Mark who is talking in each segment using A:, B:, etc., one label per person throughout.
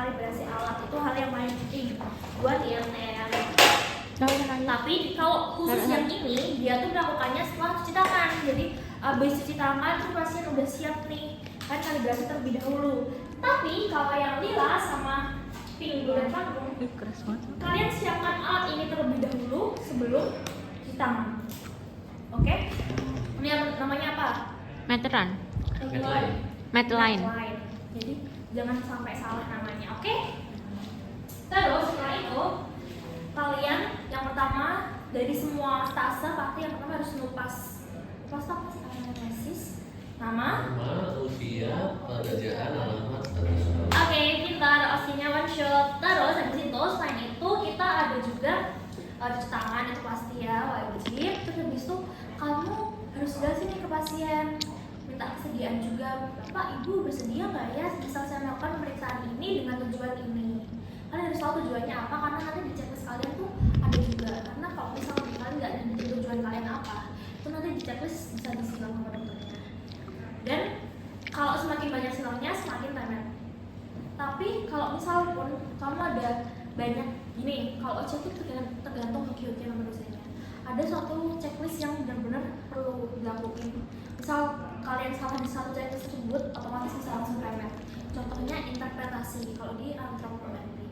A: kalibrasi alat itu hal yang paling penting buat ILTM. Tapi kalau khusus yang ini dia tuh melakukannya setelah cuci tangan. Jadi habis cuci tangan tuh pasien udah siap nih kan kalibrasi terlebih dahulu. Tapi kalau yang lila sama pink dan panggung, kalian siapkan alat ini terlebih dahulu sebelum cuci tangan. Oke? Ini namanya apa?
B: Meteran.
A: Medline. Jadi jangan sampai salah namanya, oke? Terus setelah itu kalian yang pertama dari semua stase pasti yang pertama harus nupas. Nupas apa sih? Anamnesis, nama,
C: usia, pekerjaan, alamat,
A: Oke, pintar, opsinya one shot. Terus habis itu selain itu kita ada juga cuci tangan itu pasti ya wajib. Terus habis itu kamu harus jelasin nih ke pasien, minta kesediaan juga. Pak, ibu bersedia nggak ya bisa saya melakukan pemeriksaan ini dengan tujuan ini? Kalian harus tahu tujuannya apa karena nanti di checklist kalian tuh ada juga. Karena kalau misalnya kalian nggak ada tujuan kalian apa, itu nanti di checklist bisa disilang sama dokternya. Dan kalau semakin banyak silangnya semakin tenar. Tapi kalau misal pun kamu ada banyak gini, kalau OC itu tergantung hoki-hoki sama dosennya. Ada suatu checklist yang benar-benar perlu dilakuin. Misal kalian salah di satu checklist tersebut, otomatis bisa langsung remet. Contohnya interpretasi. Kalau di antropometri,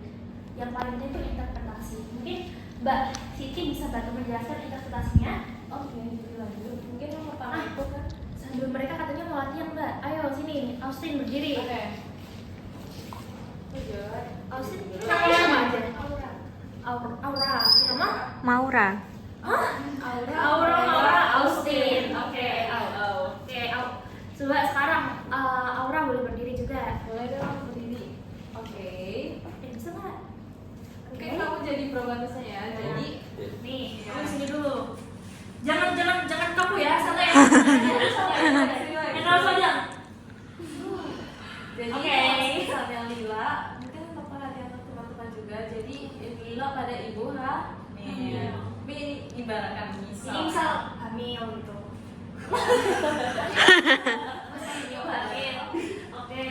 A: yang paling penting itu interpretasi. Mungkin Mbak Siti bisa bantu menjelaskan interpretasinya.
D: Oke, jadi lanjut. Mungkin yang pertama itu kan
A: Sambil mereka katanya mau latihan Mbak. Ayo sini, Austin berdiri.
D: oke.
A: Austin, namanya sama aja. Aura. Nama?
B: Maura.
A: Hah? Aura, Austin. Oke. Coba sekarang Aura boleh berdiri juga.
D: Boleh dong berdiri. Oke.
A: Bisa nggak?
D: Mungkin kamu jadi probatusnya ya. Jadi
A: Nih, kamu sini dulu. Jangan kaku ya, santai. Kenal saja.
D: Jadi
A: Oke.
D: saat yang lila, mungkin untuk perhatian teman-teman juga. Jadi yang lila pada ibu hamil. Tapi ini ibaratkan
A: Ini
D: misal.
A: misal hamil gitu. Masih hamil. Oke.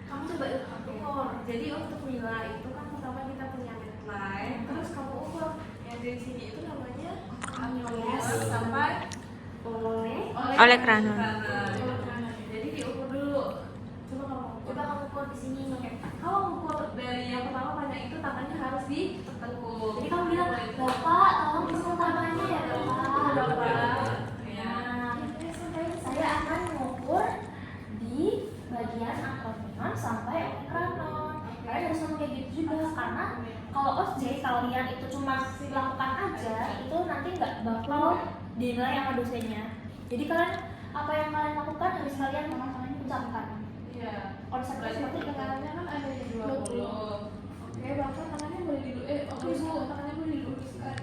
A: Kamu coba ukur.
D: Jadi untuk lila itu kan pertama kita punya midline, terus kamu ukur yang dari sini itu namanya
A: Yes.
D: sampai
B: Oleh Kranon.
D: Jadi diukur dulu. Coba kamu ukur di sini. Kalau ukur dari yang pertama panjang itu tangannya harus ditekuk.
A: Jadi kamu bilang, Bapak, tolong ukur tangannya ya Bapak.
D: Ya.
A: Saya akan mengukur di bagian akromion sampai kranon. Kalian harus ngomong kayak gitu juga karena kalau OJ kalian itu cuma lakukan aja itu nanti nggak bakal dinilai sama dosennya. Jadi kalian apa yang kalian lakukan harus kalian ucapkan.
D: Iya.
A: Konsepnya
D: Berarti
A: seperti itu.
D: tangannya kan ada di 20. Oke, Bapak tangannya boleh oke Bu, tangannya boleh diluruskan.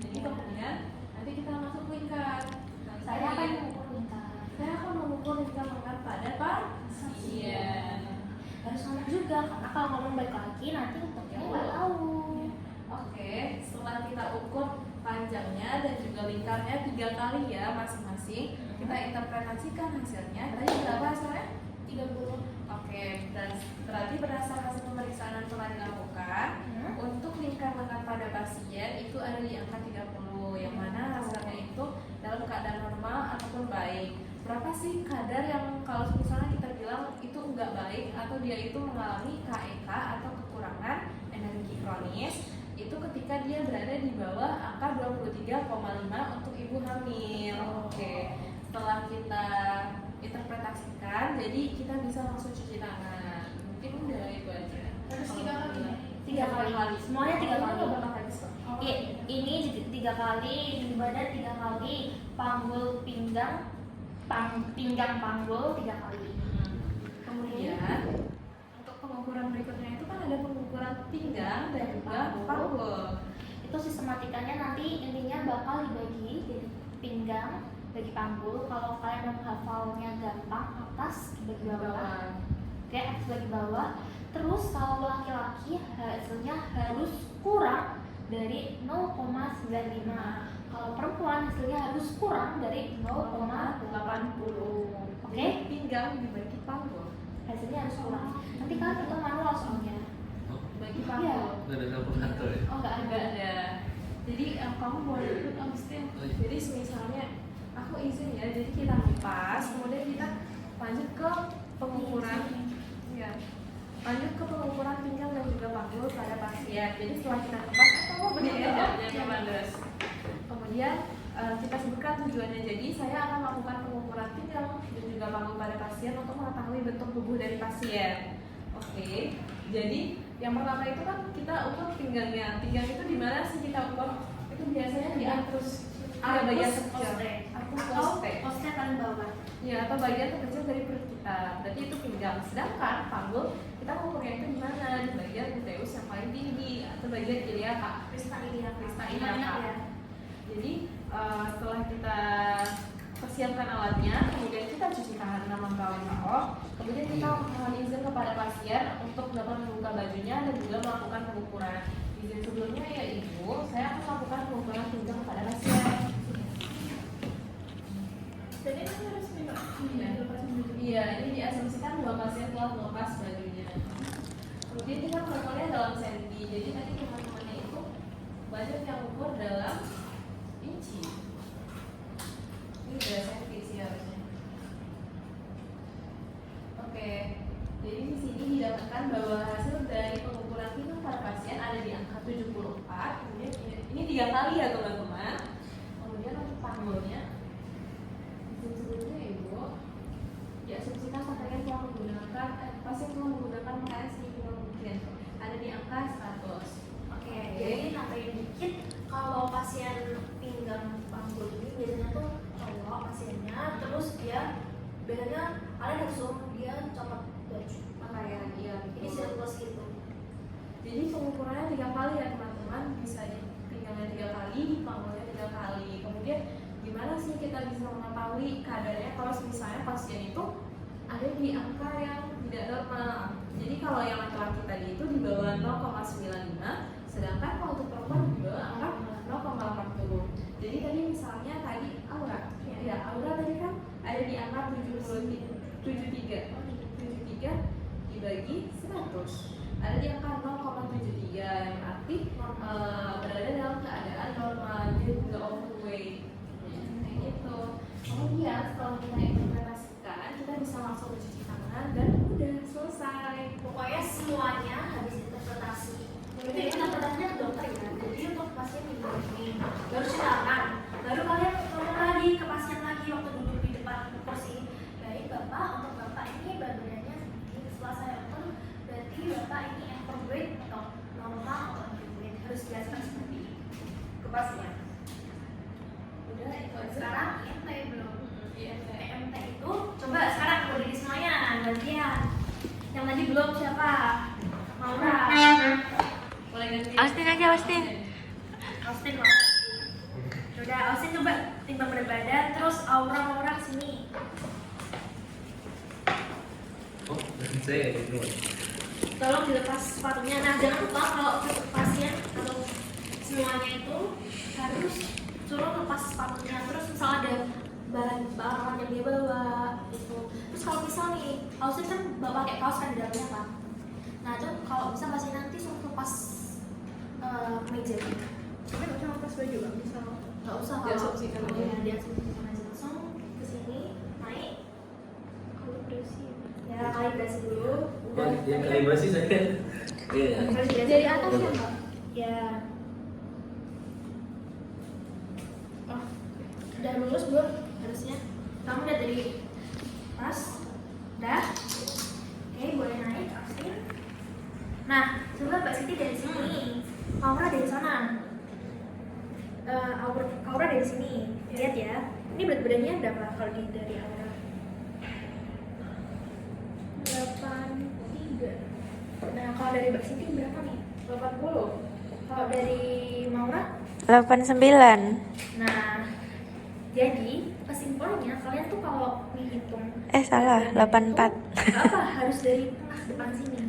D: Jadi kemudian nanti kita masuk lingkar.
A: Saya akan mengukur lingkar.
D: Saya akan mengukur lingkar lengan pada pasien.
A: Harus ngomong juga karena kalau ngomong baik lagi nanti dokternya nggak tahu.
D: Oke, setelah kita ukur panjangnya dan juga lingkarnya 3 kali ya masing-masing, kita interpretasikan hasilnya. Tadi berapa hasilnya? 30. Oke, dan berarti berdasarkan hasil pemeriksaan yang telah dilakukan, untuk lingkar lengan pada pasien itu ada di angka 30, yang mana hasilnya itu dalam keadaan normal ataupun baik. Berapa sih kadar yang kalau misalnya kita bilang itu enggak baik atau dia itu mengalami KEK atau kekurangan energi kronis, itu ketika dia berada di bawah angka 23,5 untuk ibu hamil. Oke, setelah kita interpretasikan, jadi kita bisa langsung cuci tangan. Mungkin udah itu aja.
A: Terus
D: Kalau
A: 3 kali. Semuanya 3 kali.
D: Berapa kali?
A: Ini 3 kali, di badan 3 kali, panggul pinggang, pinggang panggul 3 kali.
D: Kemudian untuk pengukuran berikutnya itu kan ada pengukuran pinggang dan juga panggul.
A: Itu sistematikanya nanti intinya bakal dibagi jadi pinggang bagi panggul. Kalau kalian mau hafalnya gampang, atas bagi bawah. Oke, atas bagi bawah. Terus kalau laki-laki hasilnya harus kurang dari 0,95. Kalau perempuan hasilnya harus kurang dari 0,80. Oke?
D: Pinggang dibagi panggul.
A: hasilnya harus kurang. Nanti kalian hitung manual soalnya.
C: Oh,
D: Bagi
A: Iya.
D: paku.
C: nggak ada kalkulator ya?
D: Oh nggak ada. Jadi kamu boleh ikut Agustin.
C: Oh, iya.
D: Jadi misalnya aku izin ya, jadi kita kupas, kemudian kita lanjut ke pengukuran. Ya. Lanjut ke pengukuran pinggang dan juga panggul pada pasien. Jadi setelah kita kupas, kamu berdiri aja jangan bandes. Kemudian kita sebutkan tujuannya. Jadi saya akan melakukan pengukuran pinggang dan juga panggul pada pasien untuk mengetahui bentuk tubuh dari pasien. Oke. Jadi yang pertama itu kan kita ukur pinggangnya. Pinggang itu di mana sih kita ukur? Itu biasanya di arkus bagian kecil. Arkus poste.
A: Poste paling bawah.
D: Ya, atau bagian terkecil dari perut kita. Berarti itu pinggang. Sedangkan panggul kita ukurnya itu di mana? Di bagian gluteus yang paling tinggi atau bagian iliaka.
A: Krista iliaka.
D: Krista
A: Ingat
D: iliaka.
A: ya.
D: Jadi setelah kita persiapkan alatnya, kemudian kita cuci tangan 6 kali kemudian kita mohon izin kepada pasien untuk dapat membuka bajunya dan juga melakukan pengukuran. Izin sebelumnya ya Ibu, saya akan melakukan pengukuran pinggang kepada pasien.
A: Jadi kan harus
D: Iya, ini diasumsikan bahwa pasien telah melepas bajunya. Kemudian kita mengukurnya dalam senti. Jadi nanti teman-temannya itu banyak yang ukur dalam inci. Ini udah senti sih harusnya. Oke, jadi di sini didapatkan bahwa hasil dari pengukuran pinggang para pasien ada di angka 74. Kemudian ini 3 kali ya teman-teman. Kemudian untuk panggulnya, sebelumnya Ibu, diasumsikan pasien telah menggunakan PKS mungkin ada di angka 100.
A: Oke, jadi nambahin dikit, kalau pasien pinggang panggul ini biasanya tuh cowok pasiennya, terus dia biasanya kalian harus suruh dia copot baju pakaian,
D: Iya,
A: ini siklus gitu.
D: Jadi pengukurannya 3 kali ya teman-teman, bisa di pinggangnya 3 kali, di panggulnya 3 kali. Kemudian gimana sih kita bisa mengetahui kadarnya kalau misalnya pasien itu ada di angka yang tidak normal. Jadi kalau yang laki-laki tadi itu di bawah 0,95, sedangkan kalau untuk perempuan di bawah angka 0,80. Jadi tadi misalnya tadi Aura, ya Aura tadi kan ada di angka 73 dibagi 100 ada di angka 0,73 yang arti berada dalam keadaan normal, dia juga overweight kayak gitu. Kemudian setelah kita interpretasikan, kita bisa langsung mencuci tangan dan udah selesai.
A: Pokoknya semuanya habis interpretasi. Itu interpretasinya ke dokter ya. Jadi untuk pasien ini baru cuci tangan, baru kalian ngomong lagi ke pasien lagi waktu duduk di depan kursi. Baik bapak, untuk bapak ini badannya segini. Setelah saya ukur, berarti bapak ini overweight atau normal atau underweight, harus jelaskan seperti itu ke pasien. Udah itu aja. Sekarang EMT belum. EMT itu coba sekarang berdiri semuanya gantian. Yang tadi belum siapa? Maura.
D: Boleh ganti.
B: Austin aja, Austin.
A: Austin mau. Udah Austin coba timbang berat badan, terus Maura sini.
C: Oh, saya gitu.
A: Tolong dilepas sepatunya. Nah jangan lupa kalau pasien atau semuanya itu harus suruh lepas sepatunya. Terus misal ada barang yang dia bawa gitu. Terus kalau misal nih, Austin kan bawa pakai kaos kan di dalamnya kan. Nah itu kalau bisa pasien nanti suruh lepas meja.
D: Tapi nggak usah lepas baju bang, bisa
A: Nggak usah
D: diasumsikan aja.
A: Ya, diasumsikan aja langsung ke sini naik. Kalibrasi. Ya kalibrasi dulu.
C: Oh, yang kalibrasi saya. Iya.
A: Kalibrasi
D: Dari atas ya mbak?
A: Ya. Oh, udah lurus belum harusnya? Kamu udah dari tas, udah? Oke, boleh naik Austin. Nah, coba Mbak Siti dari sini, Aura dari sana. Aura dari sini, lihat ya. Ini berat badannya berapa kalau dari Aura? 83. Nah, kalau dari Mbak Siti berapa nih? 80. Kalau dari Maura?
B: 89.
A: Nah, jadi kesimpulannya kalian tuh kalau menghitung
B: Salah, 84.
A: apa harus dari tengah depan sini.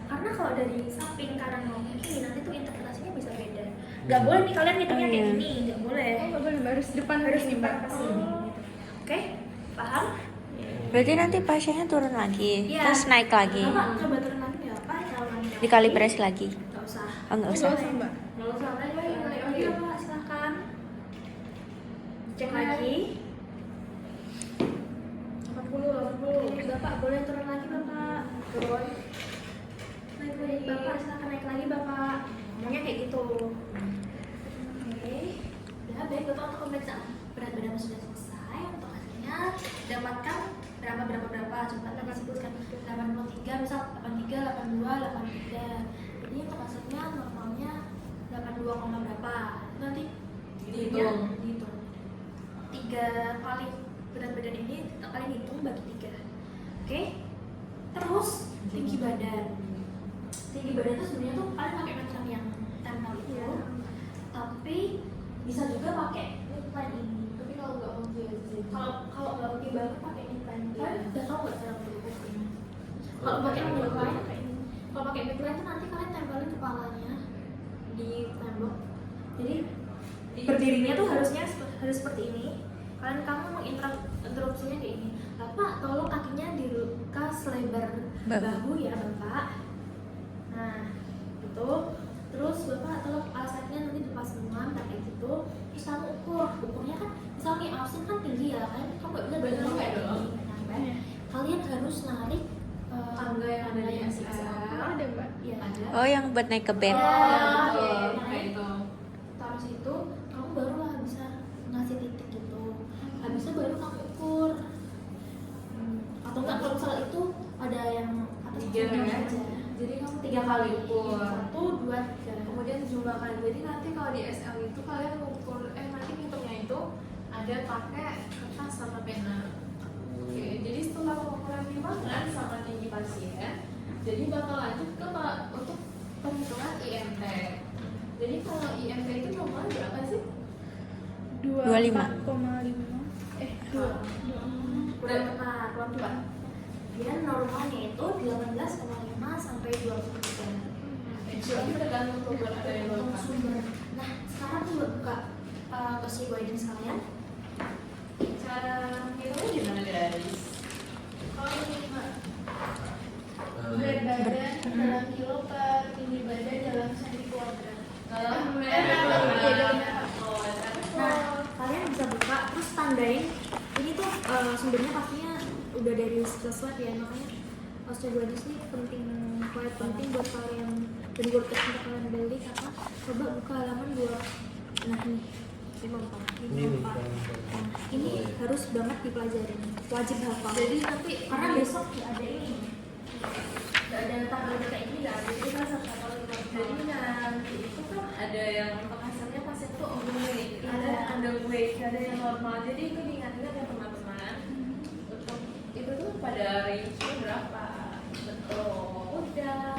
A: Karena kalau dari samping kanan maupun kiri nanti tuh interpretasinya bisa beda. Gak boleh nih kalian hitungnya kayak gini, gak boleh.
D: Nggak boleh, harus depan
A: Harus
D: ini
A: depan
D: mbak.
A: ke sini. Gitu. Oke, paham?
B: Berarti nanti pasiennya turun lagi,
A: Iya.
B: terus naik lagi,
A: Bapak coba turun lagi ya Pak, calonnya.
B: dikalibrasi lagi.
A: Nggak usah.
B: Oh nggak usah.
D: Mbak.
A: Nggak usah. Naik lagi Bapak, silakan. Cek lagi. 80. Bapak boleh turun lagi Bapak. Turun. Naik lagi Bapak, silakan naik lagi Bapak. Ngomongnya kayak gitu. Oke. Ya baik Bapak, untuk pemeriksaan berat badan sudah selesai. Untuk hasilnya dapatkan berapa. Coba dapat sebutkan 83, misal 83, 82, 83. Jadi untuk hasilnya normalnya 82, berapa. Nanti
D: Dihitung.
A: dihitung. 3 kali berat badan ini kita kali hitung bagi 3. Oke? Terus tinggi badan. Tinggi badan itu sebenarnya tuh kalian pakai macam yang tempel itu. Tapi bisa juga pakai midline ini.
D: Tapi kalau nggak oke sih.
A: Kalau nggak oke banget pakai midline. Kalian udah tahu nggak cara mengukur ini? Kalau pakai midline kayak ini. Kalau pakai midline itu nanti kalian tempelin kepalanya di tembok. Jadi berdirinya tuh harus seperti ini. Kamu menginterupsinya kayak ini. Bapak, tolong kakinya diluka selebar bahu ya Bapak. Nah, gitu. Terus Bapak tolong alas kakinya nanti dilepas semua, kayak gitu. Terus kamu ukurnya kan, misalnya Austin kan tinggi ya, kan kamu nggak bisa berenang kayak gini. Kalian harus narik
D: Tangga yang ada di SL.
A: Ada Mbak? Iya ada.
B: Oh yang buat naik ke bed.
A: Oh,
D: Oke,
A: iya.
D: kayak itu.
A: Taruh situ, kamu baru lah bisa ngasih titik gitu. Habis itu baru kamu ukur. Atau enggak kalau misalnya itu ada yang atas
D: 3
A: bawah
D: ya.
A: aja.
D: Jadi kamu
A: 3 kali
D: ukur.
A: 1, 2, 3.
D: Kemudian jumlah kali. Jadi nanti kalau di SL itu kalian mengukur, nanti hitungnya itu ada pakai kertas sama pena. Oke, jadi setelah pengukuran timbangan sama tinggi pasien, jadi bakal lanjut ke untuk perhitungan IMT. Jadi kalau IMT itu normal berapa sih?
B: 25.
A: 2. Kurang tepat. Dia normalnya itu 18,5 sampai 23.
D: Jadi tergantung sumber ada yang berapa.
A: Sumber. Nah, sekarang tuh buka osteoides sekalian.
D: Cara hitungnya gimana guys?
A: Kalau ini Mbak,
C: Eh,
A: badan dalam kilo per tinggi badan dalam senti kuadrat.
D: Dalam
A: Nah, kalian bisa buka terus tandain. Ini tuh sumbernya pastinya udah dari sesuatu ya, makanya osteoides ini penting buat kalian dan buat kalian beli karena coba buka halaman 2. Nah nih 54.
C: Ini nih.
A: Nah, ini harus banget dipelajari, wajib hafal. Jadi nanti karena besok nggak ada ini, nggak ada tanggal kayak ini, nggak ada. Jadi kan harus hafal 54.
D: Jadi nanti itu kan ada yang untuk hasilnya pasien tuh overweight, ada underweight, ada yang normal. Jadi itu diingat-ingat ya teman-teman. Untuk itu tuh pada range-nya berapa? Betul.
A: Udah.